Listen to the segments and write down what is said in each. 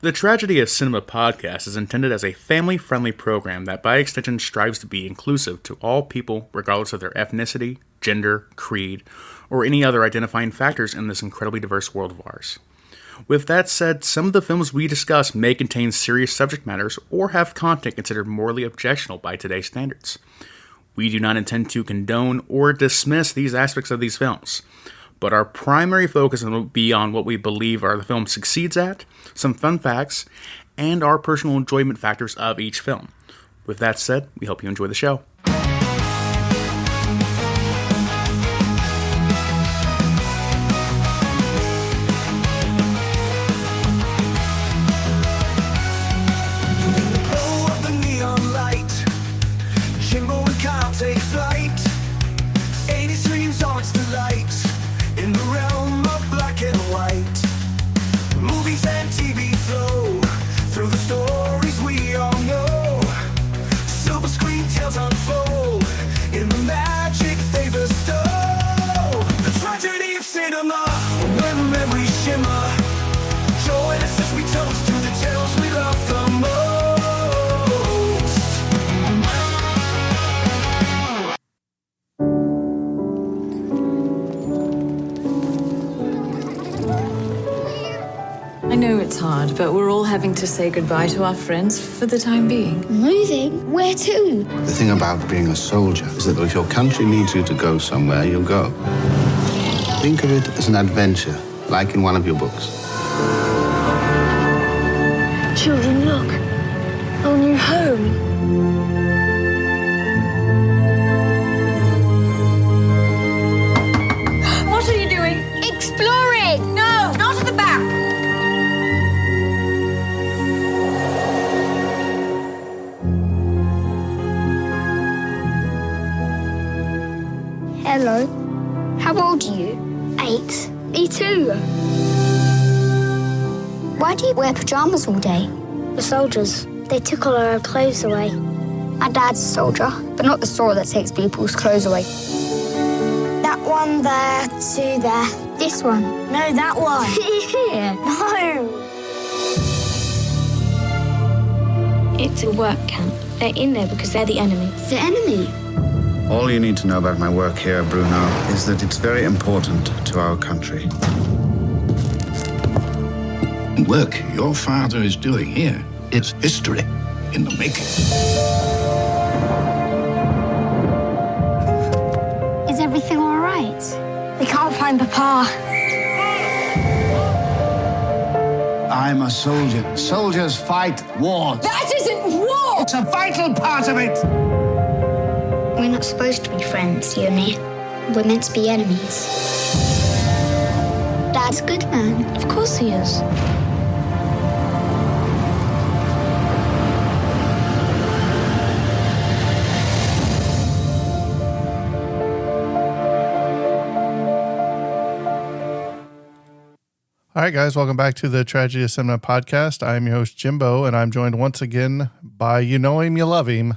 The Tragedy of Cinema podcast is intended as a family-friendly program that by extension strives to be inclusive to all people regardless of their ethnicity, gender, creed, or any other identifying factors in this incredibly diverse world of ours. With that said, some of the films we discuss may contain serious subject matters or have content considered morally objectionable by today's standards. We do not intend to condone or dismiss these aspects of these films, but our primary focus will be on what we believe the film succeeds at, some fun facts, and our personal enjoyment factors of each film. With that said, we hope you enjoy the show. Jimbo and Bond take flight. 80s dreams are its delight. In the realm of black and white, movies and TV flow through the stories we all know. Silver screen tales unfold in the magic they bestow. The tragedy of cinema, when the memories shimmer. Join us as we toast to the tales we love the most. I know it's hard, but we're all having to say goodbye to our friends for the time being. Moving? Where to? The thing about being a soldier is that if your country needs you to go somewhere, you'll go. Think of it as an adventure, like in one of your books. Children, look. Our new home. What are you doing? Exploring! No, not at the back. Hello. How old are you? 8. Me too. Why do you wear pajamas all day? The soldiers. They took all our clothes away. My dad's a soldier, but not the sort that takes people's clothes away. That one there, 2 there. This one. No, that one. Here. No. It's a work camp. They're in there because they're the enemy. The enemy? All you need to know about my work here, Bruno, is that it's very important to our country. The work your father is doing here is history in the making. Is everything all right? We can't find Papa. I'm a soldier. Soldiers fight wars. That isn't war! It's a vital part of it. We're not supposed to be friends, you and me. We're meant to be enemies. Dad's a good man. Of course he is. All right, guys, welcome back to the Tragedy of Cinema podcast. I'm your host, Jimbo, and I'm joined once again by You Know Him, You Love Him.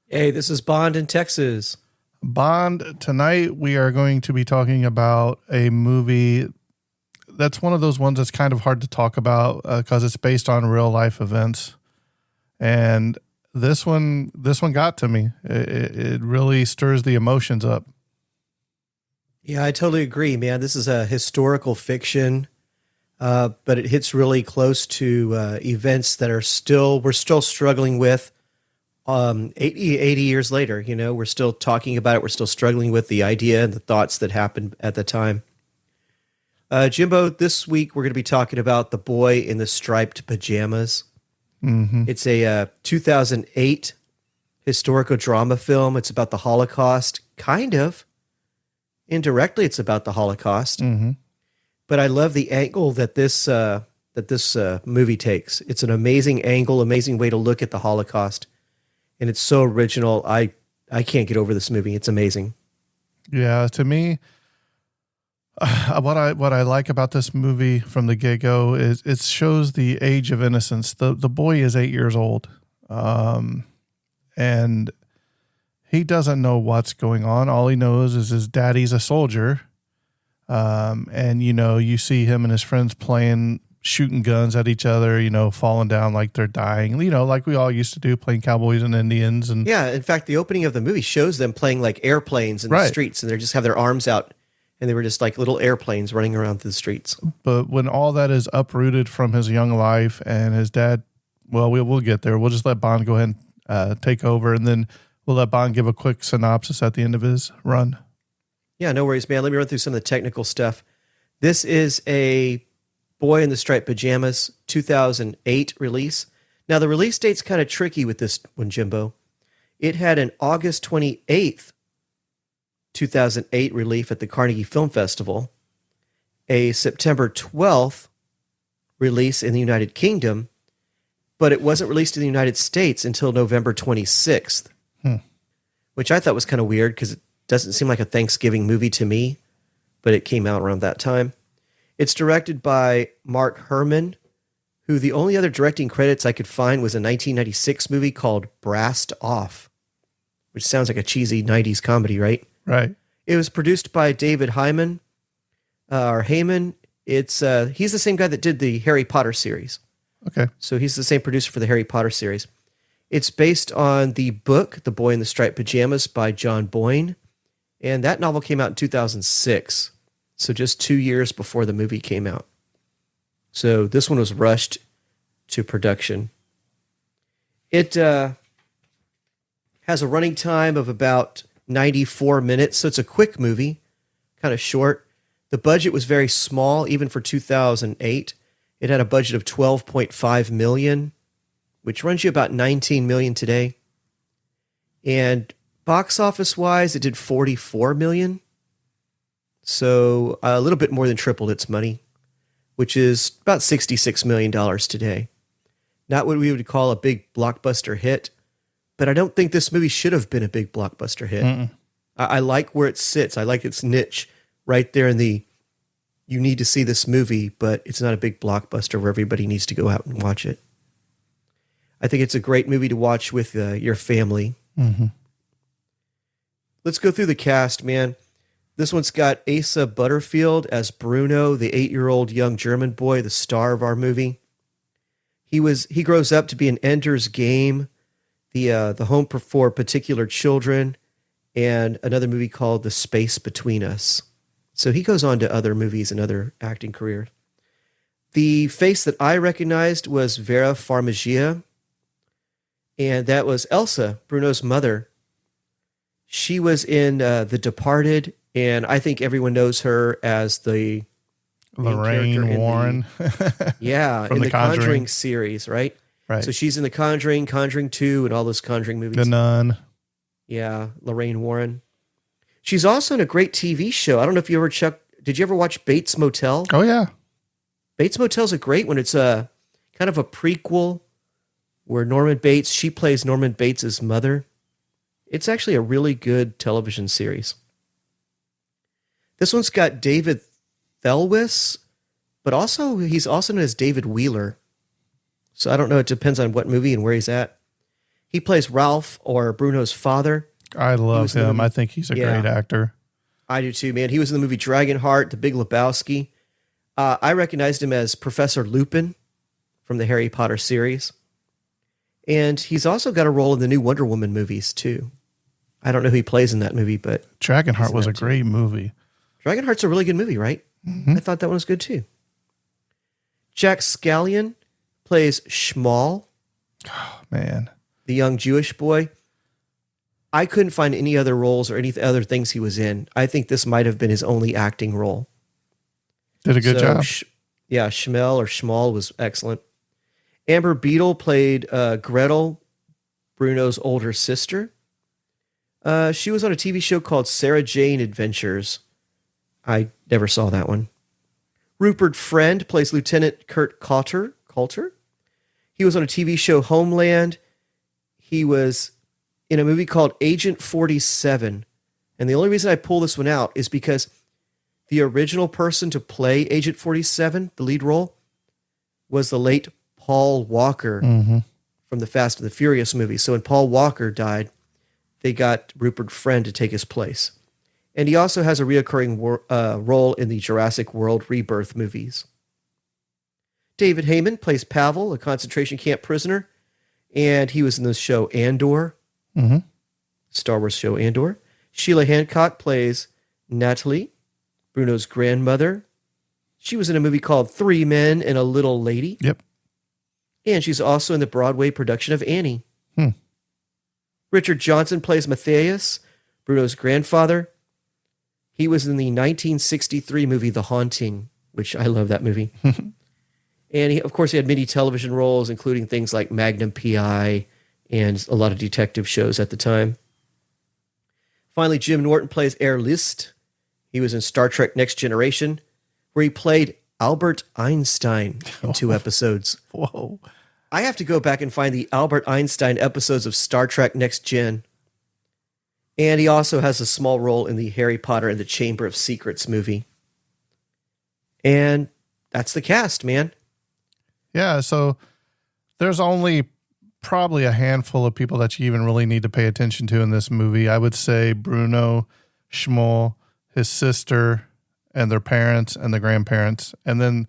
Hey, this is Bond in Texas. Bond, tonight we are going to be talking about a movie that's one of those ones that's kind of hard to talk about because it's based on real life events. And this one got to me. It really stirs the emotions up. Yeah, I totally agree, man. This is a historical fiction, but it hits really close to events that we're still struggling with 80 years later. You know, we're still talking about it. We're still struggling with the idea and the thoughts that happened at the time. Jimbo, this week we're going to be talking about The Boy in the Striped Pajamas. Mm-hmm. It's a 2008 historical drama film. It's about the Holocaust, kind of. Indirectly, it's about the Holocaust. Mm-hmm. But I love the angle that this movie takes. It's an amazing angle, amazing way to look at the Holocaust. And it's so original. I can't get over this movie. It's amazing. Yeah, to me, what I like about this movie from the get-go is it shows the age of innocence. The boy is 8 years old, and he doesn't know what's going on. All he knows is his daddy's a soldier, and you see him and his friends playing shooting guns at each other, falling down like they're dying, like we all used to do, playing cowboys and Indians. And yeah, in fact, the opening of the movie shows them playing like airplanes in the streets, and they just have their arms out, and they were just like little airplanes running around through the streets. But when all that is uprooted from his young life and his dad, well, we'll get there. We'll just let Bond go ahead and take over, and then we'll let Bond give a quick synopsis at the end of his run. Yeah, no worries, man. Let me run through some of the technical stuff. This is a Boy in the Striped Pajamas 2008 release. Now, the release date's kind of tricky with this one, Jimbo. It had an August 28th, 2008 release at the Carnegie Film Festival, a September 12th release in the United Kingdom, but it wasn't released in the United States until November 26th, which I thought was kind of weird because it doesn't seem like a Thanksgiving movie to me, but it came out around that time. It's directed by Mark Herman, who the only other directing credits I could find was a 1996 movie called Brassed Off, which sounds like a cheesy 90s comedy, right? Right. It was produced by David Hyman, or Heyman. He's the same guy that did the Harry Potter series. Okay. So he's the same producer for the Harry Potter series. It's based on the book, The Boy in the Striped Pajamas by John Boyne, and that novel came out in 2006. So just 2 years before the movie came out. So this one was rushed to production. It has a running time of about 94 minutes, so it's a quick movie, kind of short. The budget was very small, even for 2008. It had a budget of $12.5 million, which runs you about $19 million today. And box office-wise, it did $44 million. So a little bit more than tripled its money, which is about $66 million today. Not what we would call a big blockbuster hit, but I don't think this movie should have been a big blockbuster hit. I like where it sits. I like its niche right there in the, you need to see this movie, but it's not a big blockbuster where everybody needs to go out and watch it. I think it's a great movie to watch with your family. Mm-hmm. Let's go through the cast, man. This one's got Asa Butterfield as Bruno, the 8-year-old young German boy, the star of our movie. He grows up to be in Ender's Game, the Home for Particular Children, and another movie called The Space Between Us. So he goes on to other movies and other acting careers. The face that I recognized was Vera Farmiga, and that was Elsa, Bruno's mother. She was in The Departed, and I think everyone knows her as the Lorraine Warren. Yeah, From in the the Conjuring Conjuring series, right? Right. So she's in The Conjuring, Conjuring 2, and all those Conjuring movies. The Nun. Yeah, Lorraine Warren. She's also in a great TV show. I don't know if you ever did you ever watch Bates Motel? Oh, yeah. Bates Motel's a great one. It's a kind of a prequel where Norman Bates, she plays Norman Bates' mother. It's actually a really good television series. This one's got David Thewlis, but also he's also known as David Wheeler. So I don't know. It depends on what movie and where he's at. He plays Ralph, or Bruno's father. I love him. I think he's a great actor. I do too, man. He was in the movie Dragonheart, The Big Lebowski. I recognized him as Professor Lupin from the Harry Potter series. And he's also got a role in the new Wonder Woman movies too. I don't know who he plays in that movie, but Dragonheart was a great movie. Dragonheart's a really good movie, right? Mm-hmm. I thought that one was good too. Jack Scallion plays Schmal. Oh, man. The young Jewish boy. I couldn't find any other roles or any other things he was in. I think this might have been his only acting role. Did a good job. Schmal was excellent. Amber Beadle played Gretel, Bruno's older sister. She was on a TV show called Sarah Jane Adventures. I never saw that one. Rupert Friend plays Lieutenant Kurt Coulter. He was on a TV show Homeland. He was in a movie called Agent 47. And the only reason I pull this one out is because the original person to play Agent 47, the lead role, was the late Paul Walker from the Fast and the Furious movies. So when Paul Walker died, they got Rupert Friend to take his place. And he also has a reoccurring role in the Jurassic World Rebirth movies. David Heyman plays Pavel, a concentration camp prisoner, and he was in the show Andor, Star Wars show Andor. Sheila Hancock plays Natalie, Bruno's grandmother. She was in a movie called Three Men and a Little Lady. Yep. And she's also in the Broadway production of Annie. Richard Johnson plays Matthias, Bruno's grandfather. He was in the 1963 movie The Haunting, which I love that movie. And he, of course, he had many television roles, including things like Magnum P.I. and a lot of detective shows at the time. Finally, Jim Norton plays Herr List. He was in Star Trek Next Generation, where he played Albert Einstein in 2 episodes. Whoa. I have to go back and find the Albert Einstein episodes of Star Trek Next Gen. And he also has a small role in the Harry Potter and the Chamber of Secrets movie. And that's the cast, man. Yeah, so there's only probably a handful of people that you even really need to pay attention to in this movie. I would say Bruno, Shmuel, his sister, and their parents and the grandparents. And then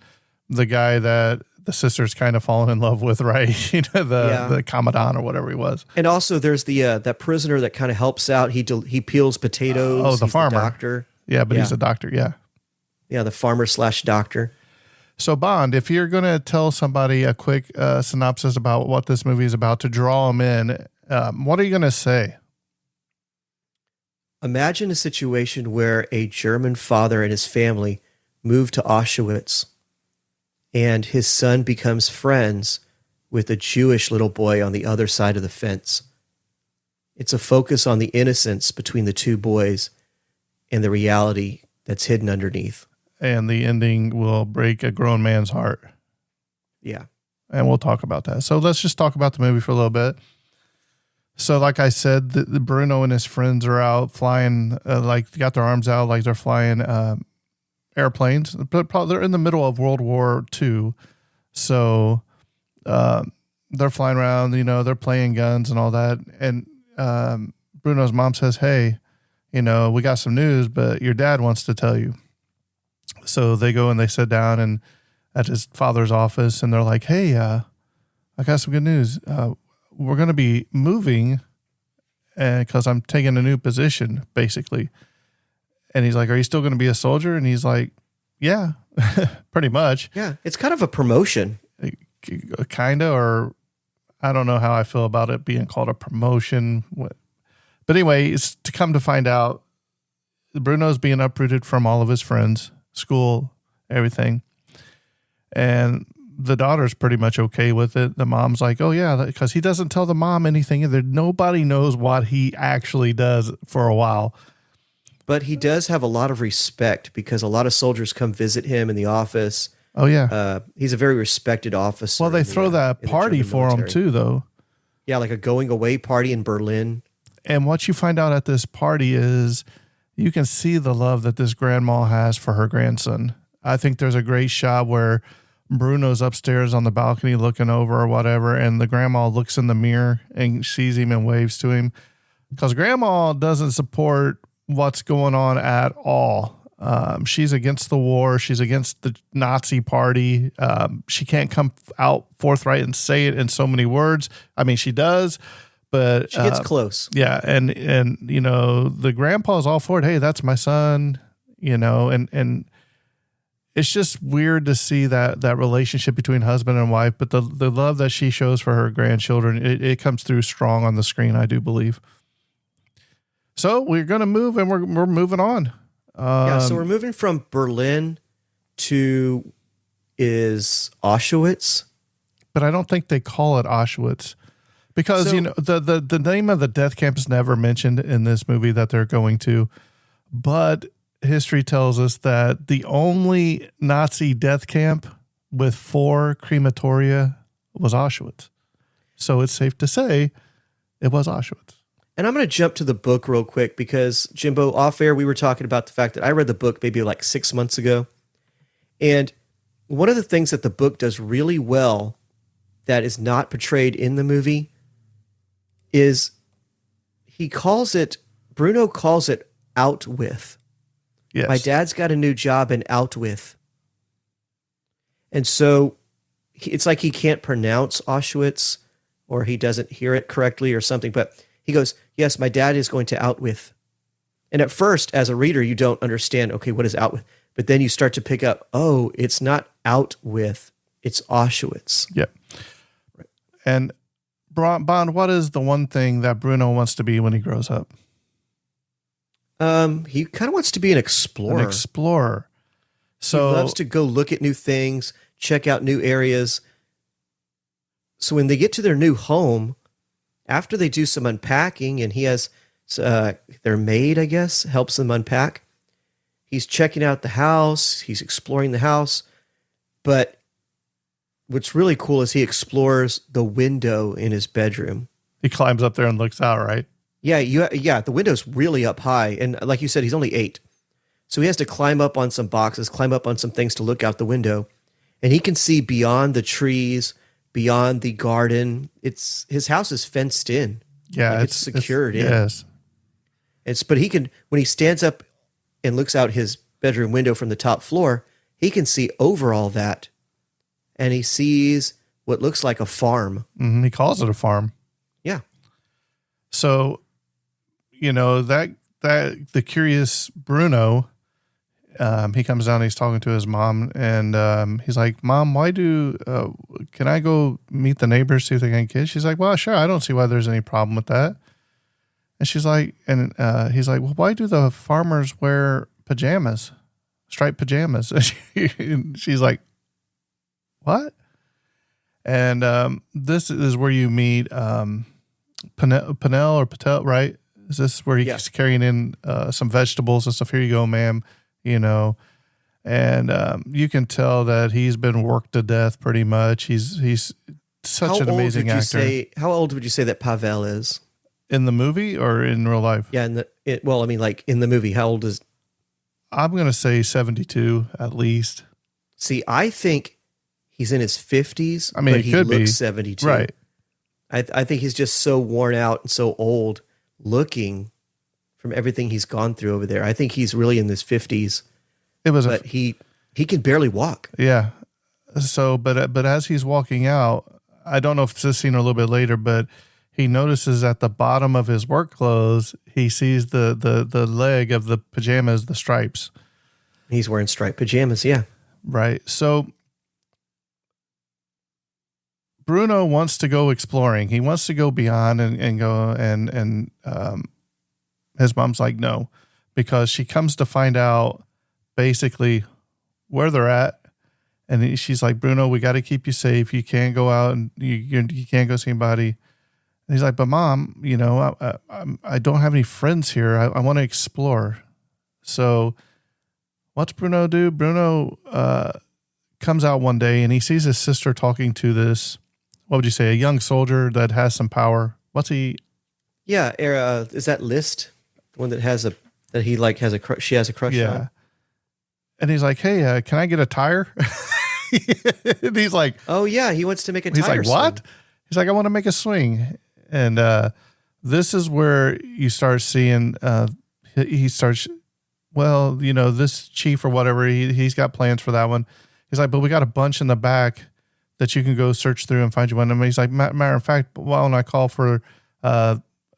the guy that the sister's kind of fallen in love with, right? The commandant or whatever he was. And also there's the that prisoner that kind of helps out. He peels potatoes. The He's farmer. The doctor. Yeah, but he's a doctor, yeah. Yeah, the farmer/doctor. So, Bond, if you're going to tell somebody a quick synopsis about what this movie is about to draw them in, what are you going to say? Imagine a situation where a German father and his family move to Auschwitz, and his son becomes friends with a Jewish little boy on the other side of the fence. It's a focus on the innocence between the two boys and the reality that's hidden underneath. And the ending will break a grown man's heart. Yeah. And we'll talk about that. So let's just talk about the movie for a little bit. So like I said, the Bruno and his friends are out flying, got their arms out like they're flying airplanes. But they're in the middle of World War II. So they're flying around, they're playing guns and all that. And Bruno's mom says, hey, we got some news, but your dad wants to tell you. So they go and they sit down and at his father's office, and they're like, hey, I got some good news. We're going to be moving because I'm taking a new position, basically. And he's like, are you still going to be a soldier? And he's like, yeah, pretty much. Yeah, it's kind of a promotion. Kind of, or I don't know how I feel about it being called a promotion. But anyway, it's to come to find out, Bruno's being uprooted from all of his friends, school, everything. And the daughter's pretty much okay with it. The mom's like, oh yeah, because he doesn't tell the mom anything either. Nobody knows what he actually does for a while. But he does have a lot of respect because a lot of soldiers come visit him in the office. Oh yeah. He's a very respected officer. Well, they throw that party for him too, though. Yeah, like a going away party in Berlin. And what you find out at this party is you can see the love that this grandma has for her grandson. I think there's a great shot where Bruno's upstairs on the balcony looking over or whatever, and the grandma looks in the mirror and sees him and waves to him. Because grandma doesn't support what's going on at all. She's against the war. She's against the Nazi party. She can't come out forthright and say it in so many words. I mean, she does. But she gets close. Yeah. And the grandpa's all for it. Hey, that's my son, and it's just weird to see that relationship between husband and wife, but the love that she shows for her grandchildren, it comes through strong on the screen, I do believe. So we're going to move, and we're moving on. So we're moving from Berlin to Auschwitz. But I don't think they call it Auschwitz. Because, the name of the death camp is never mentioned in this movie that they're going to. But history tells us that the only Nazi death camp with 4 crematoria was Auschwitz. So it's safe to say it was Auschwitz. And I'm going to jump to the book real quick because, Jimbo, off air, we were talking about the fact that I read the book maybe like 6 months ago. And one of the things that the book does really well that is not portrayed in the movie is Bruno calls it out with. Yes. My dad's got a new job and out with. And so it's like he can't pronounce Auschwitz, or he doesn't hear it correctly or something. But he goes, yes, my dad is going to out with. And at first, as a reader, you don't understand, okay, what is out with? But then you start to pick up, oh, it's not out with, it's Auschwitz. Yep. And Bond, what is the one thing that Bruno wants to be when he grows up? He kind of wants to be an explorer. An explorer. So he loves to go look at new things, check out new areas. So when they get to their new home, after they do some unpacking, and he has their maid, I guess, helps them unpack. He's checking out the house. He's exploring the house. But what's really cool is he explores the window in his bedroom. He climbs up there and looks out, right? Yeah, the window's really up high. And like you said, he's only 8. So he has to climb up on some boxes, climb up on some things to look out the window. And he can see beyond the trees, beyond the garden. His house is fenced in. Yeah, like it's secured in. Yes. But he can, when he stands up and looks out his bedroom window from the top floor, he can see over all that. And he sees what looks like a farm. Mm-hmm. He calls it a farm. Yeah. So, that the curious Bruno, he comes down, he's talking to his mom, and he's like, Mom, can I go meet the neighbors, see if they can kids? She's like, well, sure. I don't see why there's any problem with that. And she's like, he's like, well, why do the farmers wear pajamas, striped pajamas? And she's like, what? And this is where you meet Patel, right? Is this where he's carrying in some vegetables and stuff? Here you go, ma'am. And you can tell that he's been worked to death pretty much. He's such an amazing actor. How old would you say that Pavel is? In the movie or in real life? Yeah, in the movie, how old is? I'm going to say 72 at least. See, I think he's in his 50s. I mean, but he looks 72. Right. I think he's just so worn out and so old looking from everything he's gone through over there. I think he's really in his 50s. He can barely walk. Yeah. So, but as he's walking out, I don't know if it's this scene or a little bit later, but he notices at the bottom of his work clothes, he sees the leg of the pajamas, the stripes. He's wearing striped pajamas, yeah. Right. So Bruno wants to go exploring. He wants to go beyond and go and his mom's like, no, because she comes to find out basically where they're at. And she's like, Bruno, we got to keep you safe. You can't go out and you can't go see anybody. And he's like, but Mom, I don't have any friends here. I want to explore. So what's Bruno do? Bruno comes out one day and he sees his sister talking to this, what would you say, a young soldier that has some power. What's he? Yeah, is that List the one that has she has a crush on? And he's like, hey, can I get a tire? And he's like, oh yeah, he wants to make a tire. He's like, what? Swing. He's like, I want to make a swing. And this is where you start seeing, he starts, this chief or whatever, he's got plans for that one. He's like, but we got a bunch in the back that you can go search through and find you one. And he's like, matter of fact, why don't I call for,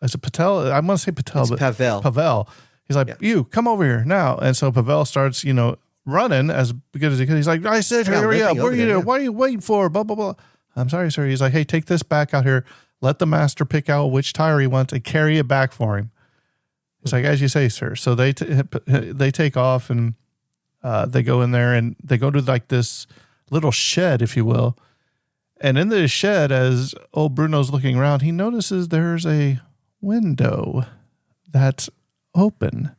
is it Patel? I want to say Patel. It's Pavel. Pavel. He's like, you come over here now. And so Pavel starts, running as good as he can. He's like, I said, hurry up. What are you waiting for? Blah, blah, blah. I'm sorry, sir. He's like, hey, take this back out here. Let the master pick out which tire he wants and carry it back for him. It's like, as you say, sir. So they take off and they go in there and they go to like this little shed, if you will. And in the shed, as old Bruno's looking around, he notices there's a window that's open.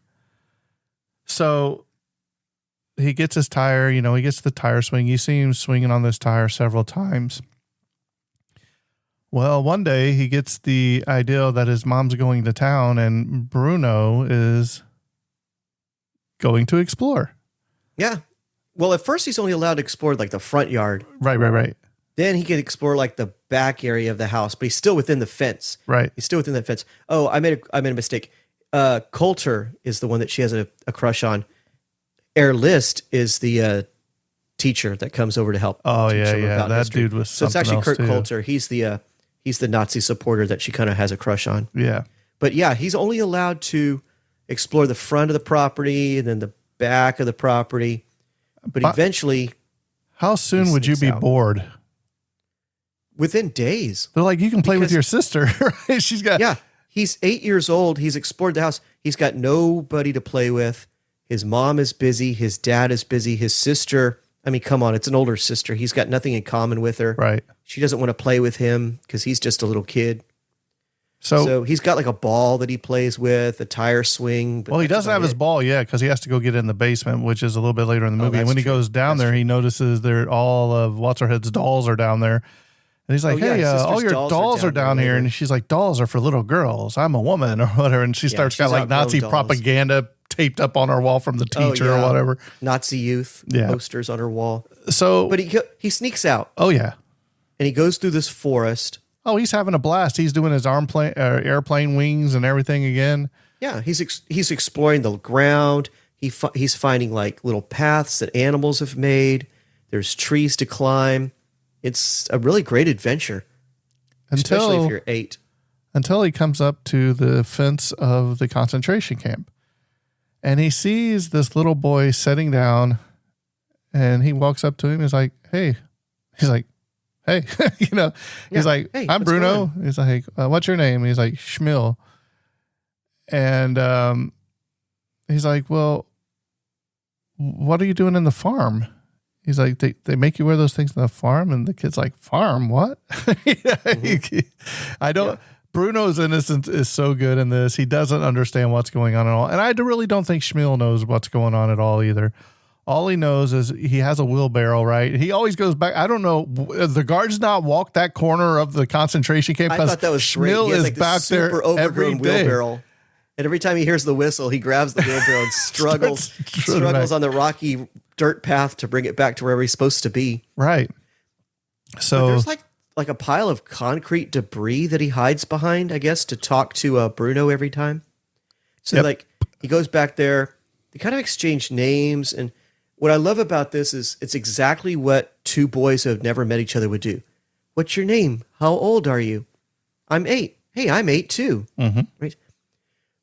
So he gets his tire, he gets the tire swing. You see him swinging on this tire several times. Well, one day he gets the idea that his mom's going to town and Bruno is going to explore. Yeah. Well, at first he's only allowed to explore like the front yard. Right. Then he can explore like the back area of the house, but he's still within the fence. Right. He's still within that fence. Oh, I made a mistake. Coulter is the one that she has a crush on. List is the teacher that comes over to help. Oh teach yeah, them yeah. about That history. dude was So it's something actually else, Kurt too. Coulter. He's the Nazi supporter that she kind of has a crush on. Yeah. But yeah, he's only allowed to explore the front of the property and then the back of the property. But eventually, how soon he would you sneaks be out. bored? Within days. They're like, you can play with Because- your sister, right? She's got Yeah, he's 8 years old. He's explored the house. He's got nobody to play with. His mom is busy. His dad is busy. His sister, I mean, come on, it's an older sister. He's got nothing in common with her. right. She doesn't want to play with him because he's just a little kid. So, So he's got like a ball that he plays with, a tire swing. But well, he that's doesn't about have his it. ball yet because he has to go get it in the basement, which is a little bit later in the movie. And that's when he true. goes down That's there, he notices that all of What's Her Head's dolls are down there. And he's like, Oh, yeah, hey, his sister's all your dolls dolls are are down down here. there. And she's like, dolls are for little girls. I'm a woman or whatever. And she starts got she's like outgrown Nazi dolls. propaganda taped up on her wall from the Oh, teacher or yeah. whatever. Nazi youth Yeah. posters on her wall. So, But he sneaks out oh, yeah. and he goes through this forest. Oh, he's having a blast. He's doing his airplane wings and everything again. Yeah, he's exploring the ground. He's finding like little paths that animals have made. There's trees to climb. It's a really great adventure, especially if you're 8. Until he comes up to the fence of the concentration camp. And he sees this little boy sitting down, and he walks up to him. He's like, hey, he's like, hey, he's Yeah. like, Hey, I'm what's Bruno. going on? He's like, what's your name? He's like, Schmiel. And he's like, well, what are you doing in the farm? He's like, they make you wear those things in the farm? And the kid's like, farm? What? I don't. Bruno's innocence is so good in this. He doesn't understand what's going on at all. And I really don't think Schmiel knows what's going on at all either. All he knows is he has a wheelbarrow, right? He always goes back. I don't know. The guards not walk that corner of the concentration camp. I thought that was great. Schmiel He has is like this back there super every overgrown day. wheelbarrow. And every time he hears the whistle, he grabs the wheelbarrow and struggles back. on the rocky dirt path to bring it back to wherever he's supposed to be. Right. But So there's like a pile of concrete debris that he hides behind, I guess, to talk to Bruno every time. So Yep. like he goes back there. They kind of exchange names, and what I love about this is it's exactly what two boys who have never met each other would do. What's your name? How old are you? I'm 8. Hey, I'm 8 too. Mm-hmm. Right.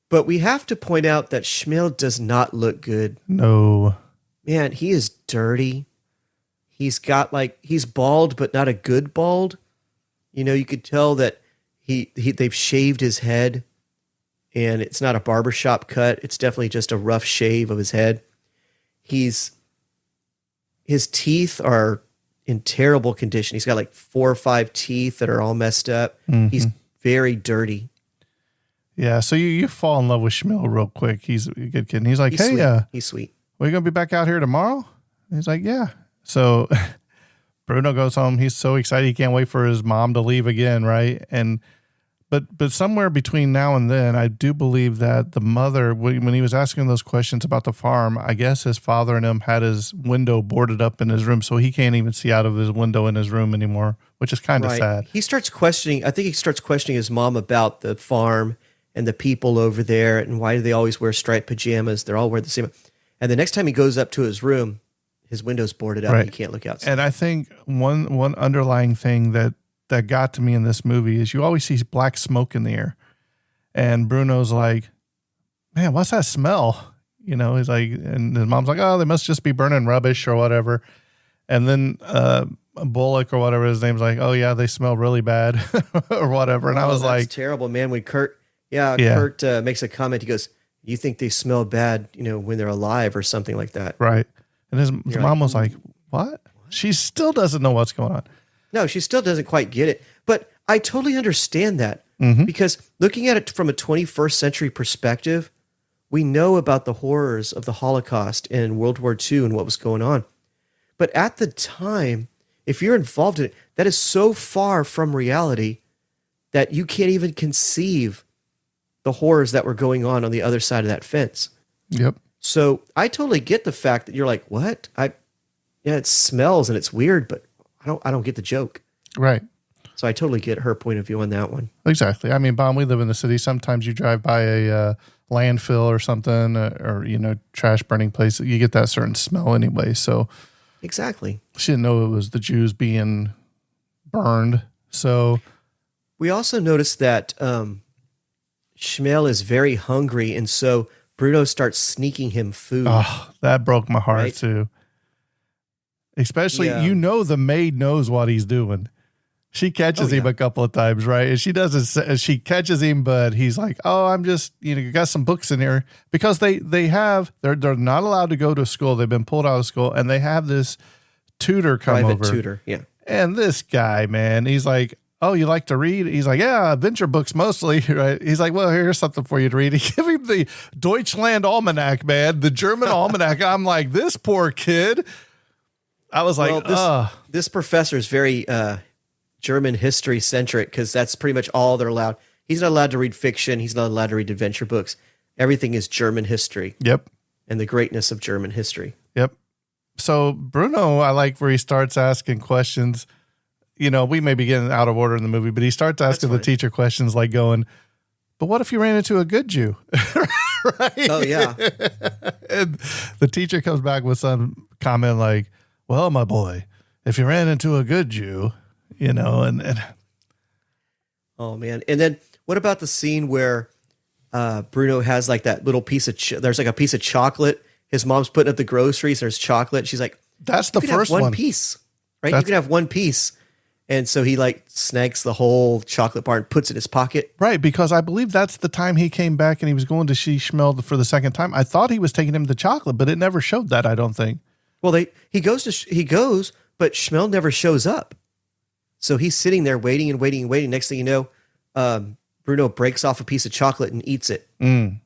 But we have to point out that Schmiel does not look good. no. Man, he is dirty. He's got he's bald, but not a good bald. You could tell that they've shaved his head, and it's not a barbershop cut. It's definitely just a rough shave of his head. His teeth are in terrible condition. He's got like 4 or 5 teeth that are all messed up. Mm-hmm. He's very dirty. Yeah. So you fall in love with Schmiel real quick. He's a good kid. And he's like, He's hey, sweet. He's sweet. are you going to be back out here tomorrow? He's like, yeah. So Bruno goes home. He's so excited. He can't wait for his mom to leave again. Right. But somewhere between now and then, I do believe that the mother, when he was asking those questions about the farm, I guess his father and him had his window boarded up in his room, so he can't even see out of his window in his room anymore, which is kind of sad. He starts questioning. I think he starts questioning his mom about the farm and the people over there, and why do they always wear striped pajamas? They're all wear the same. And the next time he goes up to his room, his window's boarded up. Right. And he can't look outside. And I think one underlying thing that got to me in this movie is you always see black smoke in the air. And Bruno's like, man, what's that smell? He's like, and his mom's like, oh, they must just be burning rubbish or whatever. And then Bullock or whatever his name's like, oh yeah, they smell really bad or whatever. And I was that's like, terrible, man. When Kurt makes a comment, he goes, you think they smell bad, when they're alive or something like that. right. And his You're mom like, was like, what? She still doesn't know what's going on. No, she still doesn't quite get it. But I totally understand that Mm-hmm. because looking at it from a 21st century perspective, we know about the horrors of the Holocaust and World War II and what was going on. But at the time, if you're involved in it, that is so far from reality that you can't even conceive the horrors that were going on the other side of that fence. Yep. So I totally get the fact that you're like, what? It smells and it's weird, but I don't get the joke. Right. So I totally get her point of view on that one. Exactly. I mean, Bob, we live in the city. Sometimes you drive by a landfill or something, or trash burning place. You get that certain smell anyway. So Exactly. She didn't know it was the Jews being burned. So we also noticed that Schmel is very hungry, and so Bruno starts sneaking him food. Oh, that broke my heart Right? too. Especially, Yeah. the maid knows what he's doing. She catches him a couple of times, right? And she doesn't. She catches him, but he's like, "Oh, I'm just, you got some books in here," because they're not allowed to go to school. They've been pulled out of school, and they have this tutor come Private over. tutor, yeah. And this guy, man, he's like, "Oh, you like to read?" He's like, "Yeah, adventure books mostly." Right? He's like, "Well, here's something for you to read." He give him the Deutschland Almanac, man, the German Almanac. I'm like, this poor kid. I was like, this professor is very German history centric because that's pretty much all they're allowed. He's not allowed to read fiction. He's not allowed to read adventure books. Everything is German history. Yep. And the greatness of German history. Yep. So Bruno, I like where he starts asking questions. We may be getting out of order in the movie, but he starts asking the teacher questions like going, "But what if you ran into a good Jew?" Right? Oh, yeah. And the teacher comes back with some comment like, "Well, my boy, if you ran into a good Jew, and oh, man. And then what about the scene where Bruno has like that little piece of, there's like a piece of chocolate. His mom's putting up the groceries. There's chocolate. She's like, that's the first one one. Piece, right? You can have one piece. And so he like snags the whole chocolate bar and puts it in his pocket. Right, because I believe that's the time he came back and he was going to see Schmel for the second time. I thought he was taking him the chocolate, but it never showed that, I don't think. Well, he goes, but Schmel never shows up. So he's sitting there waiting and waiting and waiting. Next thing you know, Bruno breaks off a piece of chocolate and eats it. Mm.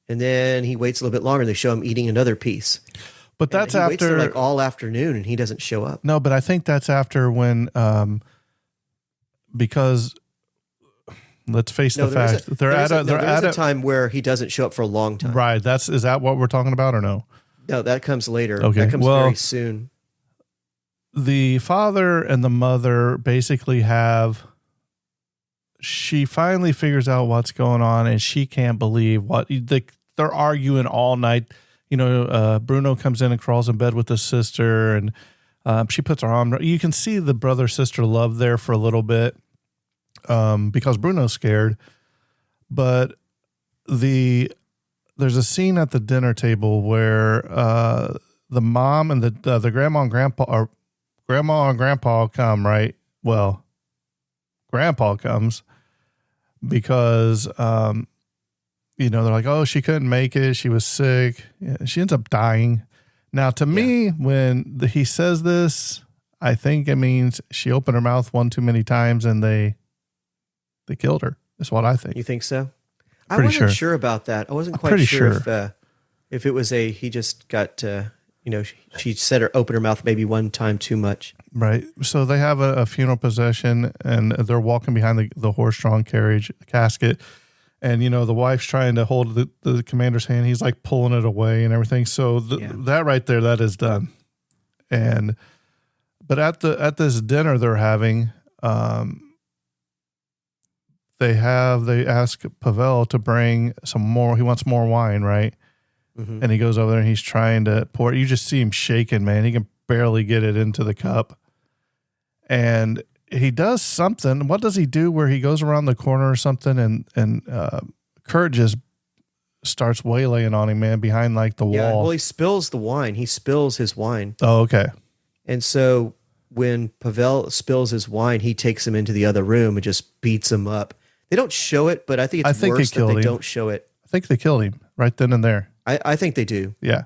And then he waits a little bit longer. They show him eating another piece. But that's he after waits there like all afternoon, and he doesn't show up. No, but I think that's after when, because let's face the fact, there is a time where he doesn't show up for a long time. Right. Is that what we're talking about or no? No, that comes later. Okay. That comes very soon. The father and the mother basically she finally figures out what's going on, and she can't believe they're arguing all night. Bruno comes in and crawls in bed with his sister, and she puts her arm. You can see the brother-sister love there for a little bit because Bruno's scared. But there's a scene at the dinner table where the mom and the grandma and grandpa come, right? Well, grandpa comes because, they're like, "Oh, she couldn't make it. She was sick." Yeah, she ends up dying. Now, to me, when he says this, I think it means she opened her mouth one too many times and they killed her. That's what I think. You think so? I Pretty wasn't sure about that. I wasn't quite sure if it was he just got, she said opened her mouth maybe one time too much. Right. So they have a funeral procession and they're walking behind the horse-drawn carriage casket. And, the wife's trying to hold the commander's hand. He's like pulling it away and everything. So that right there, that is done. But at this dinner they're having, they ask Pavel to bring some more. He wants more wine, right? Mm-hmm. And he goes over there and he's trying to pour it. You just see him shaking, man. He can barely get it into the cup. And he does something. What does he do where he goes around the corner or something and Kurt just starts waylaying on him, man, behind like the wall. Well, he spills the wine. He spills his wine. Oh, okay. And so when Pavel spills his wine, he takes him into the other room and just beats him up. They don't show it, but I think it's worse that they don't show it. I think they killed him right then and there. I think they do. Yeah.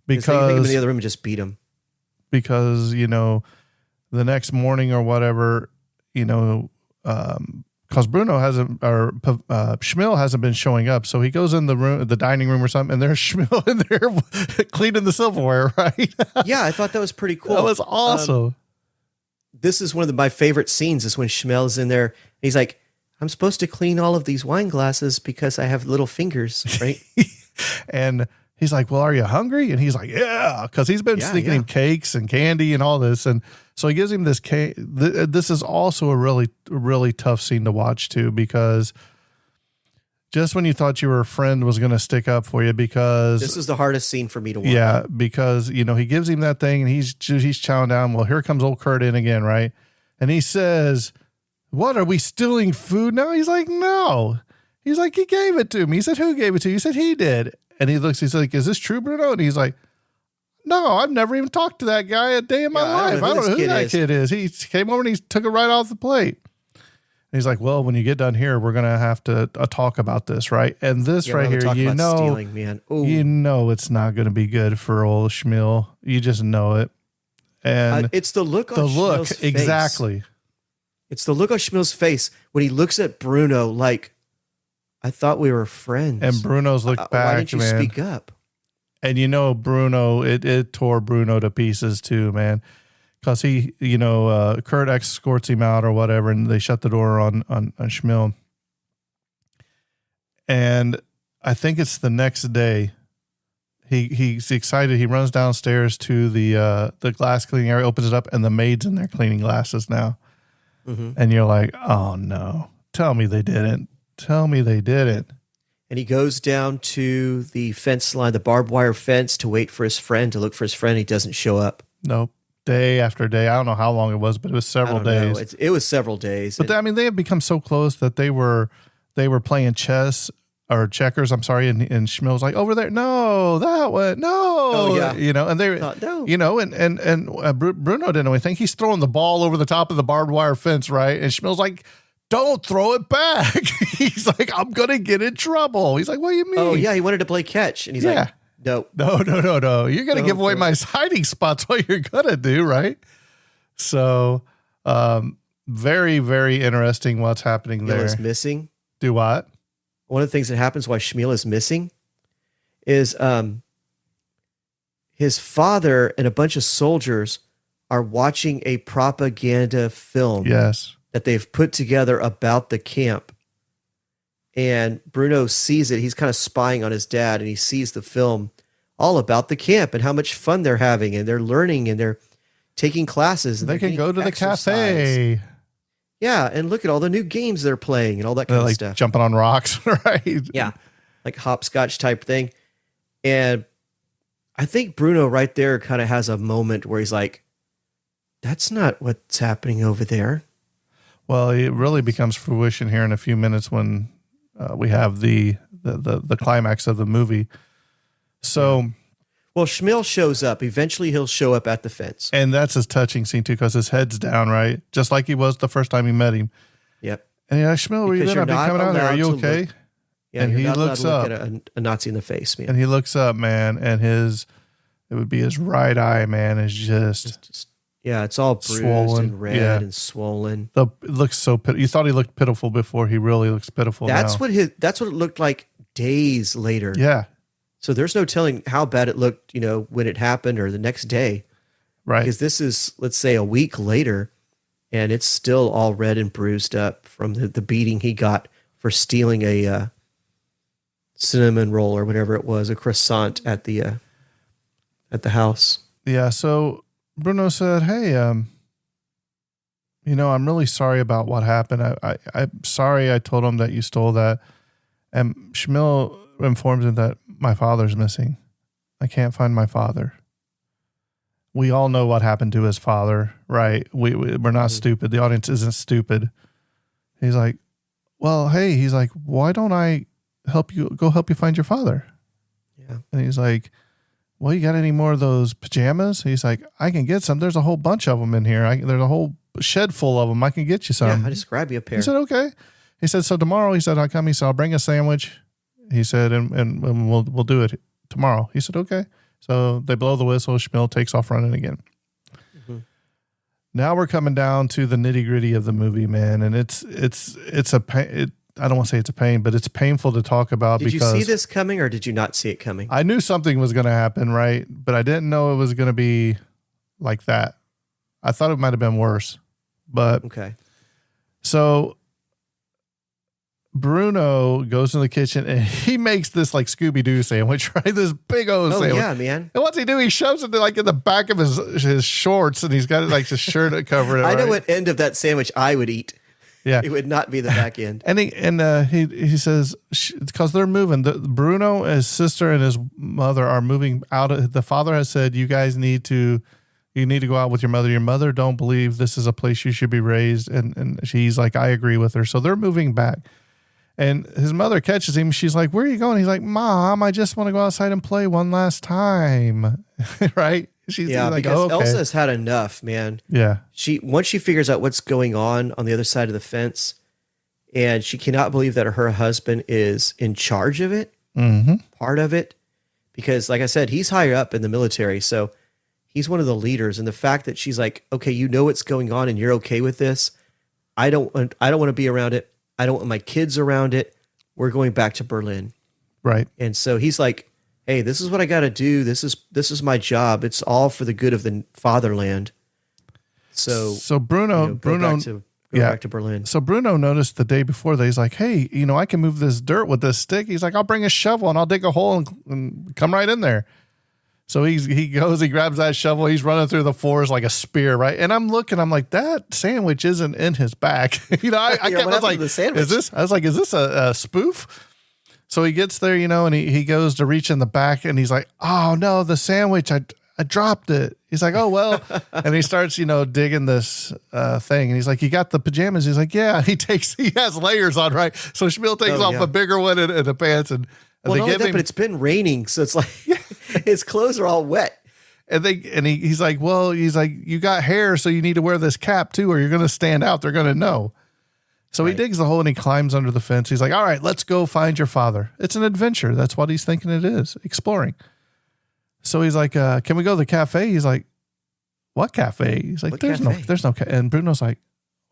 Because they take him in the other room and just beat him. Because, the next morning or whatever, because Bruno hasn't, or Schmil hasn't been showing up. So he goes in the dining room or something, and there's Schmil in there cleaning the silverware, right? Yeah, I thought that was pretty cool. That was awesome. This is one of my favorite scenes is when Schmel's in there. He's like, "I'm supposed to clean all of these wine glasses because I have little fingers," right? And he's like, "Well, are you hungry?" And he's like, "Yeah," because he's been sneaking him cakes and candy and all this. And so he gives him this cake. This is also a really, really tough scene to watch too, because just when you thought your friend was going to stick up for you, because This is the hardest scene for me to watch. yeah, because he gives him that thing and he's chowing down. Well, here comes old Kurt in again, right? And he says, "What, are we stealing food now?" He's like, "No." He's like, "He gave it to me." He said, "Who gave it to you?" He said, "He did." And he looks, he's like, "Is this true, Bruno?" And he's like, "No, I've never even talked to that guy a day in my life. I don't know who that kid is. He came over and he took it right off the plate." And he's like, "Well, when you get done here, we're going to have to talk about this, right?" And this right here, stealing, man. Ooh. It's not going to be good for old Schmiel. You just know it. And it's the look on Schmiel's face. Exactly. It's the look on Schmiel's face when he looks at Bruno like, "I thought we were friends." And Bruno's looked back, why didn't you speak up? And Bruno, it tore Bruno to pieces too, man. Because he, Kurt escorts him out or whatever, and they shut the door on Schmiel. And I think it's the next day. He's excited. He runs downstairs to the glass cleaning area, opens it up, and the maid's in there cleaning glasses now. Mm-hmm. And you're like, "Oh no! Tell me they didn't. Tell me they didn't." And he goes down to the fence line, the barbed wire fence, to wait for his friend, to look for his friend. He doesn't show up. Nope. Day after day. I don't know how long it was, but it was several days. It was several days. But they have become so close that they were playing chess or checkers. I'm sorry, and Schmiel was like, "Over there, no, that one, no." Oh yeah, and they, no. and Bruno didn't know anything. He's throwing the ball over the top of the barbed wire fence, right? And Schmiel's like, "Don't throw it back." He's like, "I'm gonna get in trouble." He's like, "What do you mean?" Oh yeah, he wanted to play catch, and he's like, No. You're going to give away my hiding spots. What you're going to do, right? So, very, very interesting what's happening there. Schmiel is missing. Do what? One of the things that happens why Schmiel is missing is his father and a bunch of soldiers are watching a propaganda film. Yes. That they've put together about the camp. And Bruno sees it. He's kind of spying on his dad, and he sees the film all about the camp and how much fun they're having, and they're learning, and they're taking classes. And they can go to the cafe. Yeah, and look at all the new games they're playing and all that kind of stuff. Jumping on rocks, right? Yeah, like hopscotch type thing. And I think Bruno right there kind of has a moment where he's like, "That's not what's happening over there." Well, it really becomes fruition here in a few minutes when we have the climax of the movie. So, well, Schmiel shows up. Eventually, he'll show up at the fence, and that's his touching scene too, because his head's down, right, just like he was the first time he met him. Yep. And Schmiel, were you there? I've been coming out there. Are you okay? Yeah, and he looks up at a Nazi in the face, man. And he looks up, man, and it would be his right eye, man, is just yeah, it's all bruised swollen and red and swollen. It looks so you thought he looked pitiful before. He really looks pitiful that's now. That's what it looked like days later. Yeah. So there's no telling how bad it looked, when it happened or the next day. Right. Because this is, let's say, a week later, and it's still all red and bruised up from the beating he got for stealing a cinnamon roll or whatever it was, a croissant at the house. Yeah. So Bruno said, "Hey, I'm really sorry about what happened. I'm sorry I told him that you stole that." And Schmiel informs him that my father's missing. I can't find my father. We all know what happened to his father, right? We're not stupid. The audience isn't stupid. He's like, "Well, hey," he's like, "why don't I help you find your father?" Yeah. And he's like, "Well, you got any more of those pajamas?" He's like, "I can get some. There's a whole bunch of them in here. There's a whole shed full of them. I can get you some." Yeah, I just grab you a pair. He said, "Okay." He said, "So tomorrow," he said, "I'll come." He said, "I'll bring a sandwich." He said, and we'll do it tomorrow. He said, "Okay." So they blow the whistle. Schmiel takes off running again. Mm-hmm. Now we're coming down to the nitty gritty of the movie, man. And it's a pain. I don't want to say it's a pain, but it's painful to talk about. Did you see this coming or did you not see it coming? I knew something was going to happen, right? But I didn't know it was going to be like that. I thought it might have been worse, but okay. So Bruno goes in the kitchen and he makes this like Scooby-Doo sandwich, right? This big old sandwich. Yeah, man. And what's he do? He shoves it like in the back of his shorts, and he's got like his shirt covered it. I know right? what end of that sandwich I would eat. Yeah. It would not be the back end. And he says, because they're moving. Bruno, his sister, and his mother are moving out. The father has said, you guys need to go out with your mother. Your mother don't believe this is a place you should be raised. And she's like, I agree with her. So they're moving back. And his mother catches him. She's like, where are you going? He's like, Mom, I just want to go outside and play one last time. Right? She's like, because oh, okay. Elsa's had enough, man. Yeah. Once she figures out what's going on the other side of the fence, and she cannot believe that her husband is in charge of it, part of it, because like I said, he's higher up in the military, so he's one of the leaders. And the fact that she's like, okay, you know what's going on, and you're okay with this. I don't want to be around it. I don't want my kids around it. We're going back to Berlin, right? And so he's like, hey, this is what I got to do. This is my job. It's all for the good of the fatherland. So Bruno, go back to Berlin. So Bruno noticed the day before that he's like, hey, I can move this dirt with this stick. He's like, I'll bring a shovel and I'll dig a hole and come right in there. So he grabs that shovel. He's running through the forest like a spear, right? And I'm like, that sandwich isn't in his back. I was like, is this a spoof? So he gets there, and he goes to reach in the back and he's like, oh no, the sandwich, I dropped it. He's like, oh, well, and he starts, digging this thing. And he's like, you got the pajamas? He's like, yeah, he has layers on, right? So Schmiel takes off a bigger one in the pants and well, not only that, but it's been raining. So it's like his clothes are all wet. And he's like, you got hair, so you need to wear this cap too, or you're going to stand out. They're going to know. So he digs the hole and he climbs under the fence. He's like, all right, let's go find your father. It's an adventure. That's what he's thinking it is, exploring. So he's like, can we go to the cafe? He's like, what cafe? He's like, there's no cafe. And Bruno's like,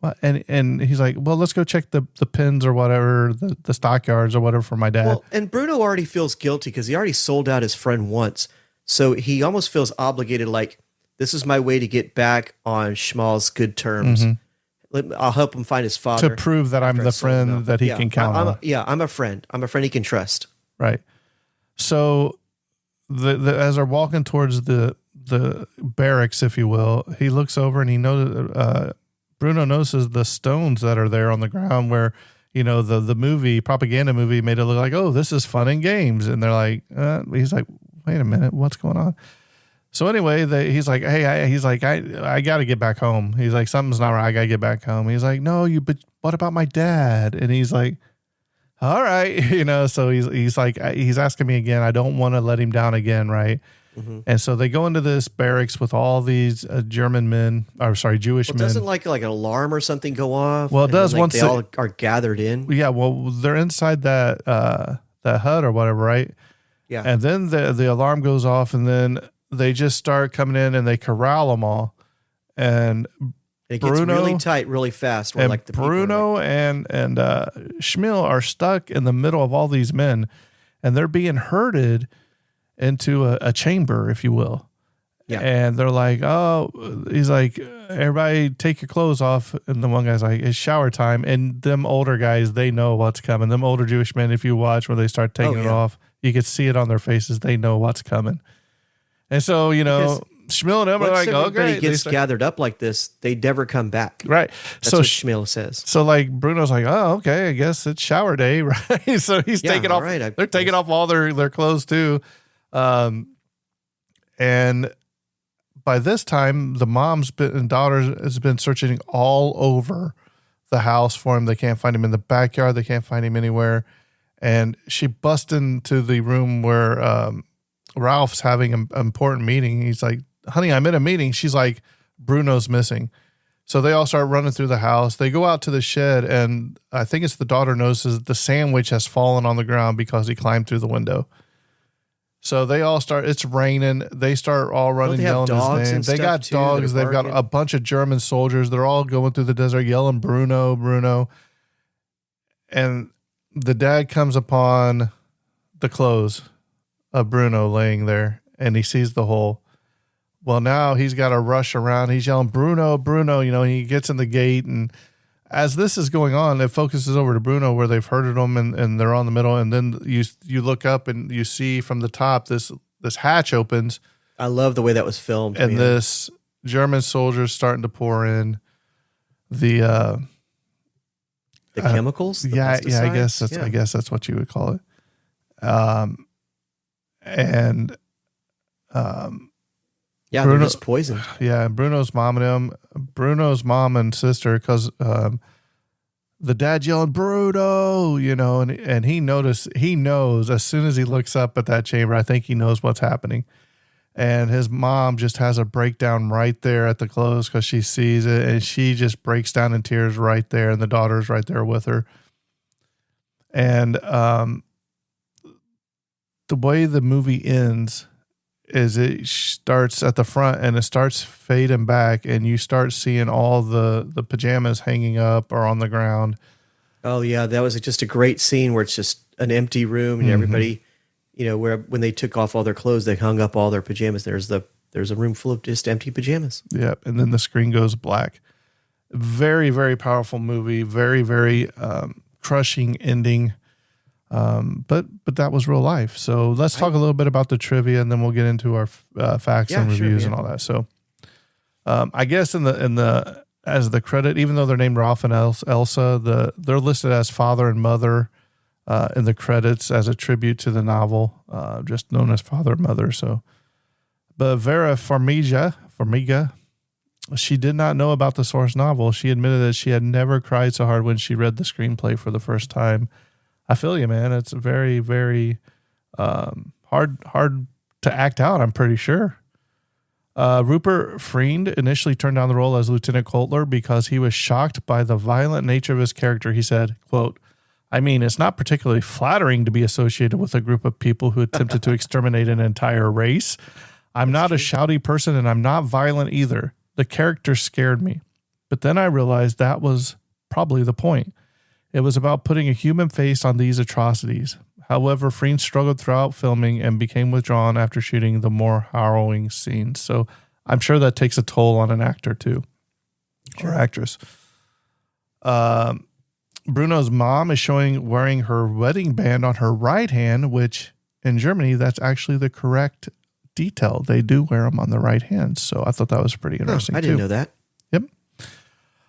what? And he's like, well, let's go check the pens or whatever, the stockyards or whatever for my dad. Well, and Bruno already feels guilty because he already sold out his friend once. So he almost feels obligated, like, this is my way to get back on Schmal's good terms. Mm-hmm. I'll help him find his father. To prove that I'm the friend that he can count on. I'm a friend. I'm a friend he can trust. Right. So as they're walking towards the barracks, if you will, he looks over and he knows, Bruno notices the stones that are there on the ground where, the propaganda movie made it look like, oh, this is fun and games. And they're like, he's like, wait a minute, what's going on? So anyway, he's like, hey, I got to get back home. He's like, something's not right. I got to get back home. He's like, no, but what about my dad? And he's like, all right, so he's like, he's asking me again. I don't want to let him down again. Right. Mm-hmm. And so they go into this barracks with all these Jewish men. Doesn't like an alarm or something go off? Well, it does once they all are gathered in. Yeah. Well, they're inside that hut or whatever. Right. Yeah. And then the alarm goes off and then they just start coming in and they corral them all. And it gets really tight, really fast. And like Bruno and Schmiel are stuck in the middle of all these men, and they're being herded into a chamber, if you will. Yeah. And they're like, oh, he's like, everybody take your clothes off. And the one guy's like, it's shower time. And them older guys, they know what's coming. Them older Jewish men, if you watch when they start taking it off, you can see it on their faces. They know what's coming. And so, Schmiel and them are like, oh, great. Everybody gets gathered up like this, they never come back. Right. That's what Schmiel says. So like Bruno's like, oh, okay, I guess it's shower day, right? So he's taking off. Right, they're taking off all their clothes too. And by this time, the mom's and daughter has been searching all over the house for him. They can't find him in the backyard. They can't find him anywhere. And she busts into the room where Ralph's having an important meeting. He's like, honey, I'm in a meeting. She's like, Bruno's missing. So they all start running through the house. They go out to the shed, and I think it's the daughter notices the sandwich has fallen on the ground because he climbed through the window. So they all start, it's raining. They start all running, yelling his name. They got dogs. They've got a bunch of German soldiers. They're all going through the desert yelling, Bruno, Bruno. And the dad comes upon the clothes of Bruno laying there, and he sees the hole. Well, now he's got to rush around. He's yelling, Bruno, Bruno. He gets in the gate, and as this is going on, it focuses over to Bruno where they've herded him, and they're on the middle. And then you look up and you see from the top this hatch opens. I love the way that was filmed. And this German soldier starting to pour in the the chemicals. The I pesticides? guess that's what you would call it. And yeah, Bruno, they're just poisoned. Yeah, Bruno's mom and sister, because the dad yelling Bruno, and he knows as soon as he looks up at that chamber. I think he knows what's happening. And his mom just has a breakdown right there at the close because she sees it, and she just breaks down in tears right there, and the daughter's right there with her. And the way the movie ends is it starts at the front and it starts fading back, and you start seeing all the pajamas hanging up or on the ground. Oh yeah, that was just a great scene where it's just an empty room and everybody, where when they took off all their clothes, they hung up all their pajamas. There's a room full of just empty pajamas. Yep, and then the screen goes black. Very, very powerful movie. Very, very crushing ending. But that was real life. So let's talk a little bit about the trivia, and then we'll get into our facts and reviews and all that. So, I guess in the as the credit, even though they're named Ralph and Elsa, they're listed as father and mother in the credits as a tribute to the novel, just known as Father and Mother. So, but Vera Farmiga, she did not know about the source novel. She admitted that she had never cried so hard when she read the screenplay for the first time. I feel you, man. It's very, very hard to act out, I'm pretty sure. Rupert Friend initially turned down the role as Lieutenant Coulter because he was shocked by the violent nature of his character. He said, quote, "I mean, it's not particularly flattering to be associated with a group of people who attempted to exterminate an entire race. I'm not a shouty person, and I'm not violent either. The character scared me. But then I realized that was probably the point. It was about putting a human face on these atrocities. However, Friend struggled throughout filming and became withdrawn after shooting the more harrowing scenes." So I'm sure that takes a toll on an actor too, or actress. Bruno's mom is showing wearing her wedding band on her right hand, which in Germany, that's actually the correct detail. They do wear them on the right hand. So I thought that was pretty interesting. I didn't know that. Yep.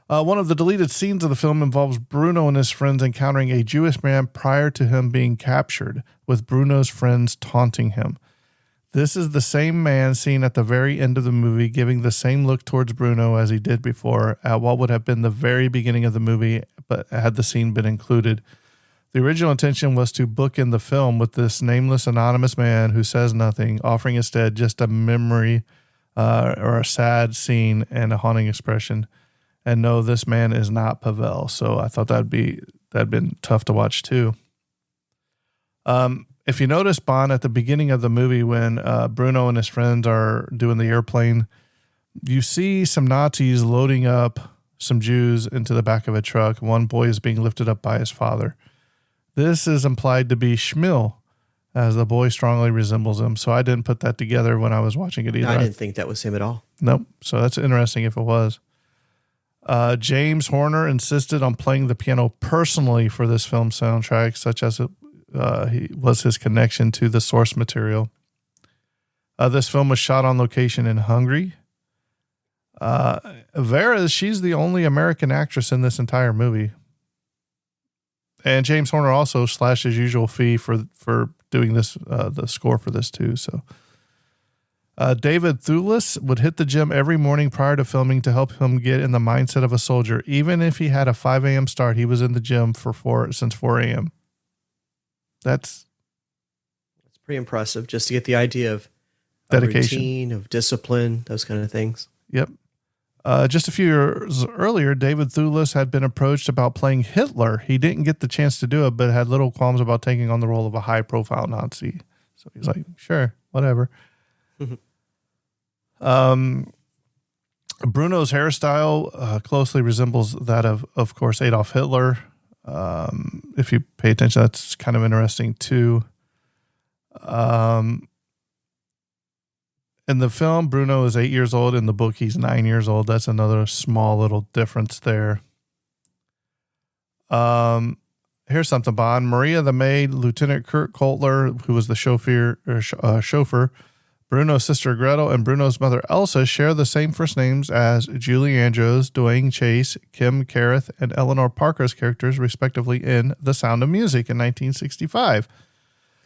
One of the deleted scenes of the film involves Bruno and his friends encountering a Jewish man prior to him being captured, with Bruno's friends taunting him. This is the same man seen at the very end of the movie, giving the same look towards Bruno as he did before at what would have been the very beginning of the movie, but had the scene been included. The original intention was to bookend the film with this nameless, anonymous man who says nothing, offering instead just a memory or a sad scene and a haunting expression. And no, this man is not Pavel. So I thought that'd been tough to watch too. If you notice, Bond, at the beginning of the movie when Bruno and his friends are doing the airplane, you see some Nazis loading up some Jews into the back of a truck. One boy is being lifted up by his father. This is implied to be Schmiel, as the boy strongly resembles him. So I didn't put that together when I was watching it either. I didn't think that was him at all. Nope. So that's interesting if it was. James Horner insisted on playing the piano personally for this film soundtrack, such as he was his connection to the source material. This film was shot on location in Hungary. Vera, she's the only American actress in this entire movie. And James Horner also slashed his usual fee for doing this, the score for this too. So, David Thewlis would hit the gym every morning prior to filming to help him get in the mindset of a soldier. Even if he had a 5 a.m. start, he was in the gym since 4 a.m. That's pretty impressive, just to get the idea of dedication, routine, of discipline, those kind of things. Yep. Just a few years earlier, David Thewlis had been approached about playing Hitler. He didn't get the chance to do it, but had little qualms about taking on the role of a high-profile Nazi. So he's like, sure, whatever. Bruno's hairstyle closely resembles that of course, Adolf Hitler. If you pay attention, that's kind of interesting too. In the film, Bruno is 8 years old. In the book, he's 9 years old. That's another small little difference there. Here's something, Bond. Maria the maid, Lieutenant Kurt Coulter, who was the chauffeur, Bruno's sister Gretel and Bruno's mother Elsa share the same first names as Julie Andrews, Dwayne Chase, Kim Carruth, and Eleanor Parker's characters, respectively, in The Sound of Music in 1965.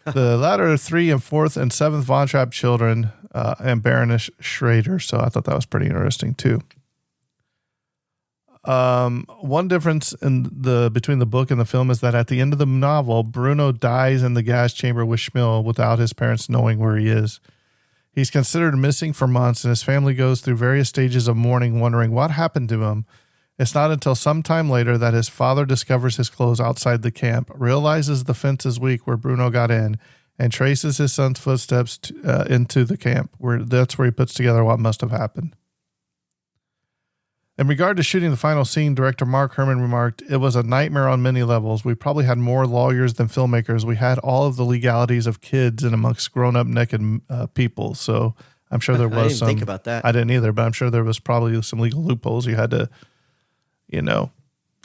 The latter 3 and 4th and 7th Von Trapp children and Baroness Schrader. So I thought that was pretty interesting too. One difference between the book and the film is that at the end of the novel, Bruno dies in the gas chamber with Schmiel without his parents knowing where he is. He's considered missing for months, and his family goes through various stages of mourning, wondering what happened to him. It's not until some time later that his father discovers his clothes outside the camp, realizes the fence is weak where Bruno got in, and traces his son's footsteps into the camp. That's where he puts together what must have happened. In regard to shooting the final scene, director Mark Herman remarked, "It was a nightmare on many levels. We probably had more lawyers than filmmakers. We had all of the legalities of kids and amongst grown-up naked people." So I'm sure there was I didn't think about that. I didn't either, but I'm sure there was probably some legal loopholes you had to,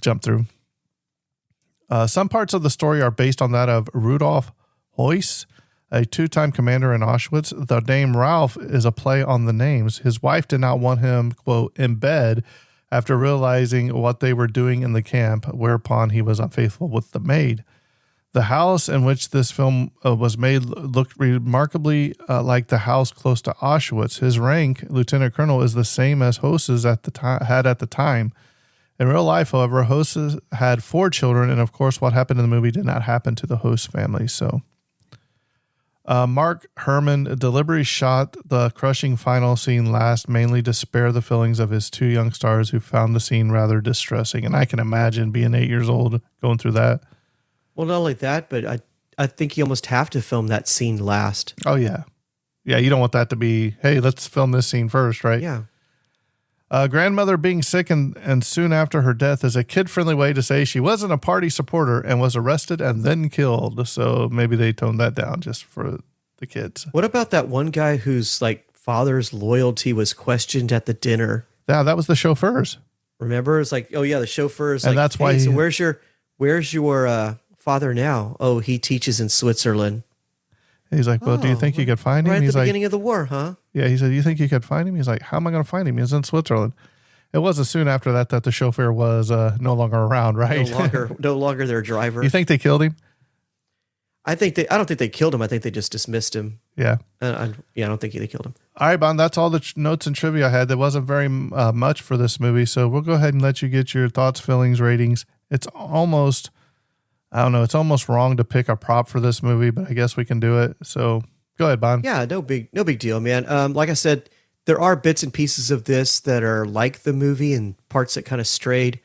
jump through. Some parts of the story are based on that of Rudolf Heuss, a 2-time commander in Auschwitz. The name Ralph is a play on the names. His wife did not want him, quote, in bed after realizing what they were doing in the camp, whereupon he was unfaithful with the maid. The house in which this film was made looked remarkably like the house close to Auschwitz. His rank, lieutenant colonel, is the same as Host's had at the time. In real life, however, Host had 4 children, and of course what happened in the movie did not happen to the Host family. So Mark Herman deliberately shot the crushing final scene last, mainly to spare the feelings of his 2 young stars who found the scene rather distressing. And I can imagine being 8 years old going through that. Well, not only that, but I think you almost have to film that scene last. Oh, yeah. Yeah, you don't want that to be, hey, let's film this scene first, right? Yeah. Grandmother being sick and soon after her death is a kid-friendly way to say she wasn't a party supporter and was arrested and then killed. So maybe they toned that down just for the kids. What about that one guy whose father's loyalty was questioned at the dinner? Yeah, that was the chauffeurs. Remember? It's like, oh yeah, the chauffeurs. And that's why. Hey, so where's your father now? Oh, he teaches in Switzerland. He's like, well, do you think you could find him? Right at He's the like, beginning of the war, huh? Yeah, he said, do you think you could find him? He's like, how am I going to find him? He's in Switzerland. It wasn't soon after that the chauffeur was no longer around, right? No longer their driver. You think they killed him? I don't think they killed him. I think they just dismissed him. Yeah. I don't think they killed him. All right, Bond, that's all the notes and trivia I had. There wasn't very much for this movie, so we'll go ahead and let you get your thoughts, feelings, ratings. It's almost wrong to pick a prop for this movie, but I guess we can do it. So go ahead, Bond. Yeah, no big deal, man. Like I said, there are bits and pieces of this that are like the movie and parts that kind of strayed.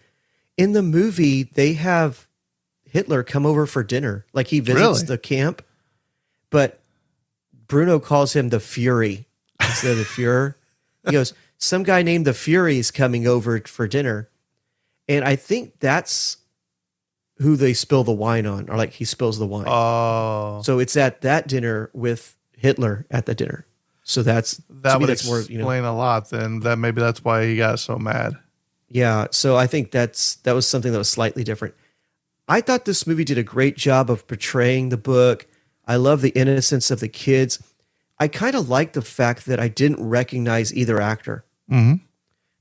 In the movie, they have Hitler come over for dinner. Like he visits the camp, but Bruno calls him the Fury instead of the Fuhrer. He goes, some guy named the Fury is coming over for dinner. And I think that's who they spill the wine on, or he spills the wine. Oh. So it's at that dinner with Hitler at the dinner. So that would explain a lot. Then maybe that's why he got so mad. Yeah. So I think that was something that was slightly different. I thought this movie did a great job of portraying the book. I love the innocence of the kids. I kind of like the fact that I didn't recognize either actor. Mm-hmm.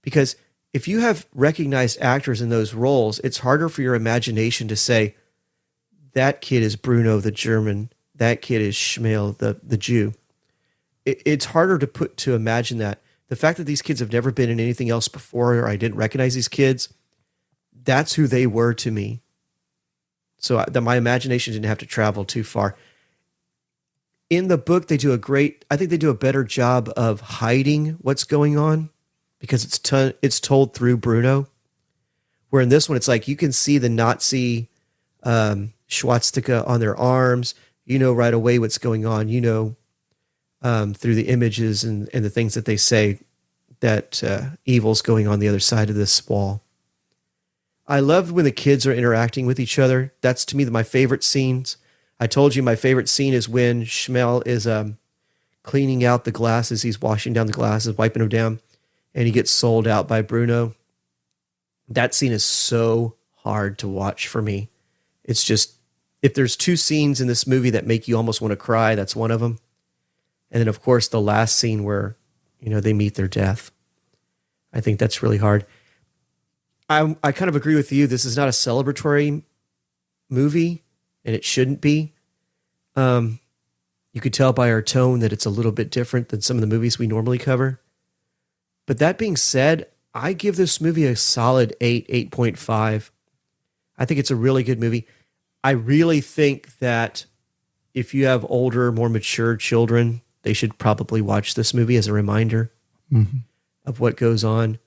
Because if you have recognized actors in those roles, it's harder for your imagination to say, that kid is Bruno the German, that kid is Schmiel the Jew. It's harder to imagine that. The fact that these kids have never been in anything else before, or I didn't recognize these kids, that's who they were to me. So that my imagination didn't have to travel too far. In the book, I think they do a better job of hiding what's going on because it's told through Bruno. Where in this one, it's like you can see the Nazi swastika on their arms. You know right away what's going on. You know through the images and the things that they say that evil's going on the other side of this wall. I love when the kids are interacting with each other. That's, to me, my favorite scenes. I told you my favorite scene is when Schmel is cleaning out the glasses. He's washing down the glasses, wiping them down, and he gets sold out by Bruno. That scene is so hard to watch for me. It's just, if there's 2 scenes in this movie that make you almost want to cry, that's one of them. And then, of course, the last scene where, they meet their death. I think that's really hard. I kind of agree with you. This is not a celebratory movie, and it shouldn't be. You could tell by our tone that it's a little bit different than some of the movies we normally cover. But that being said, I give this movie a solid 8.5. I think it's a really good movie. I really think that if you have older, more mature children, they should probably watch this movie as a reminder of what goes on.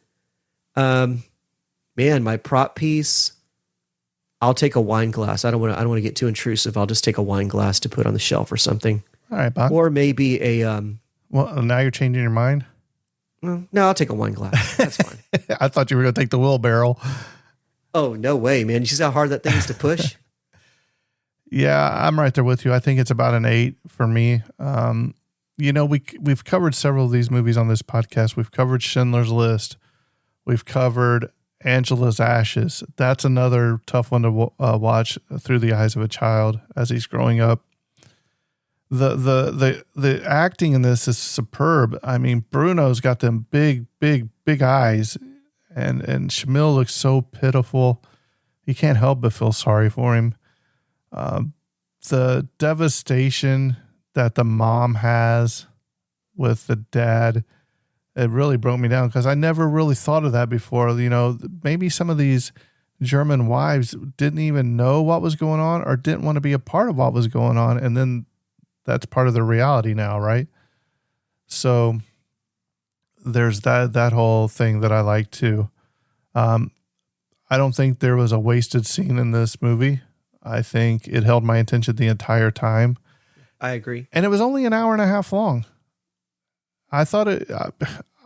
Man, my prop piece, I'll take a wine glass. I don't want to get too intrusive. I'll just take a wine glass to put on the shelf or something. All right, Bob. Or maybe a well, now you're changing your mind? no, I'll take a wine glass. That's fine. I thought you were going to take the wheelbarrow. Oh, no way, man. You see how hard that thing is to push? Yeah, I'm right there with you. I think it's about an 8 for me. We've covered several of these movies on this podcast. We've covered Schindler's List. We've covered Angela's Ashes. That's another tough one to watch through the eyes of a child as he's growing up. The acting in this is superb. I mean, Bruno's got them big eyes, and Shamil looks so pitiful. You can't help but feel sorry for him. The devastation that the mom has with the dad, it really broke me down because I never really thought of that before. Maybe some of these German wives didn't even know what was going on or didn't want to be a part of what was going on. And then that's part of the reality now, right? So there's that whole thing that I like too. I don't think there was a wasted scene in this movie. I think it held my attention the entire time. I agree. And it was only an hour and a half long. I thought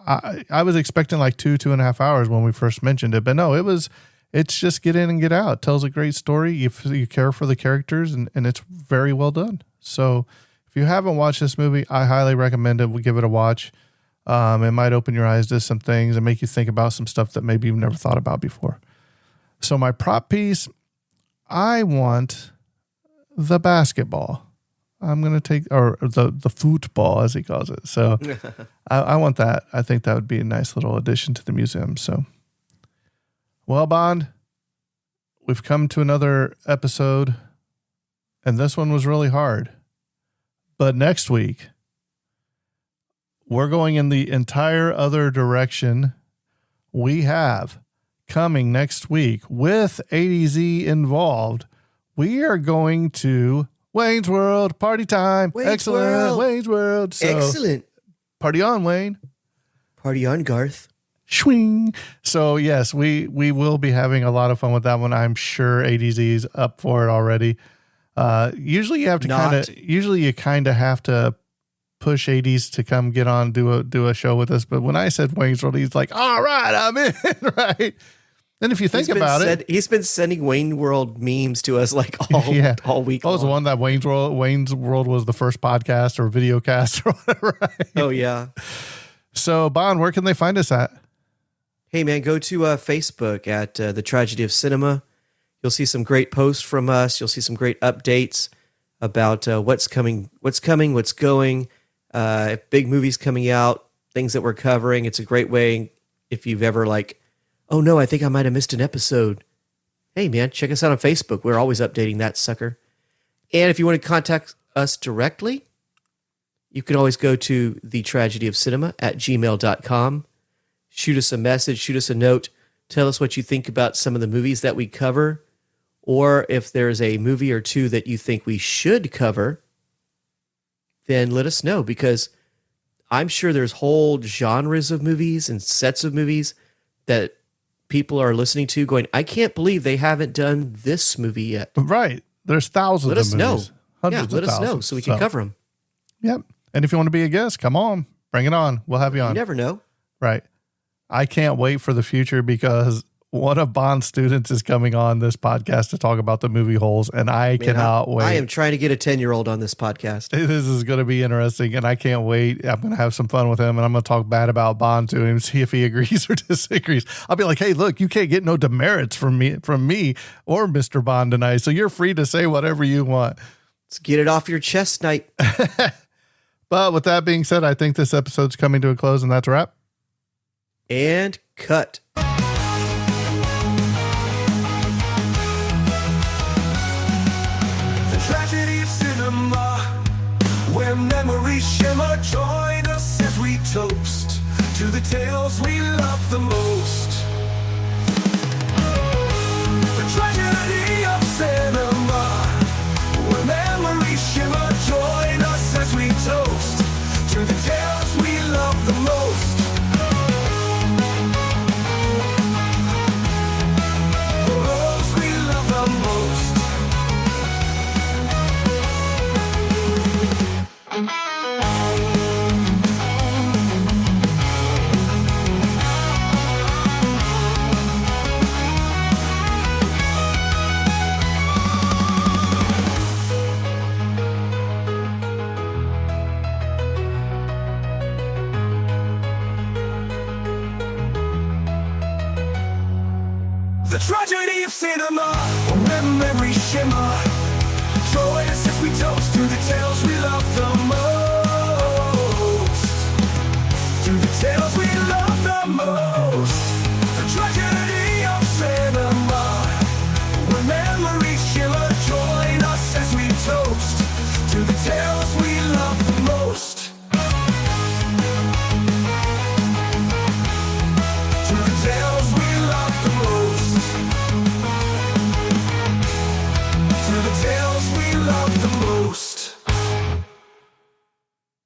I was expecting like 2.5 hours when we first mentioned it, but no, it's just get in and get out. It tells a great story. You care for the characters and it's very well done. So if you haven't watched this movie, I highly recommend it. We'll give it a watch. It might open your eyes to some things and make you think about some stuff that maybe you've never thought about before. So my prop piece, I want the basketball. I'm going to take, or the football as he calls it. So I want that. I think that would be a nice little addition to the museum. So, well, Bond, we've come to another episode and this one was really hard, but next week we're going in the entire other direction. We have coming next week with ADZ involved. We are going to Wayne's World, party time. Excellent. Wayne's World. So, excellent. Party on, Wayne. Party on, Garth. Swing. So, yes, we will be having a lot of fun with that one. I'm sure ADZ's up for it already. Usually you have to have to push ADs to come get on, do a show with us. But when I said Wayne's World, he's like, all right, I'm in, right? And if you think about it, he's been sending Wayne World memes to us like all week. Oh, it's the one that Wayne's World was the first podcast or video cast or whatever. Right? Oh yeah. So Bond, where can they find us at? Hey man, go to Facebook at The Tragedy of Cinema. You'll see some great posts from us. You'll see some great updates about what's coming, what's going, big movies coming out, things that we're covering. It's a great way if you've ever oh no, I think I might have missed an episode. Hey man, check us out on Facebook. We're always updating that sucker. And if you want to contact us directly, you can always go to thetragedyofcinema@gmail.com. Shoot us a message, shoot us a note. Tell us what you think about some of the movies that we cover. Or if there's a movie or two that you think we should cover, then let us know. Because I'm sure there's whole genres of movies and sets of movies that people are listening to going, I can't believe they haven't done this movie yet. Right. There's thousands of movies. Let us know. Hundreds let of us know thousands. so we can cover them. Yep. And if you want to be a guest, come on. Bring it on. We'll have you on. You never know. Right. I can't wait for the future because one of Bond's students is coming on this podcast to talk about the movie holes, and I cannot wait. I am trying to get a 10-year-old on this podcast. This is going to be interesting, and I can't wait. I'm going to have some fun with him, and I'm going to talk bad about Bond to him, see if he agrees or disagrees. I'll be like, hey, look, you can't get no demerits from me or Mr. Bond tonight, so you're free to say whatever you want. Let's get it off your chest, Knight. But with that being said, I think this episode's coming to a close, and that's a wrap. And cut. The tragedy of cinema, where memories shimmer. Join us as we toast to the tales we love the most. The tragedy of cinema, where memories shimmer. Join us as we toast to the tales we love the most. Those we love the most. The tragedy of cinema, when memories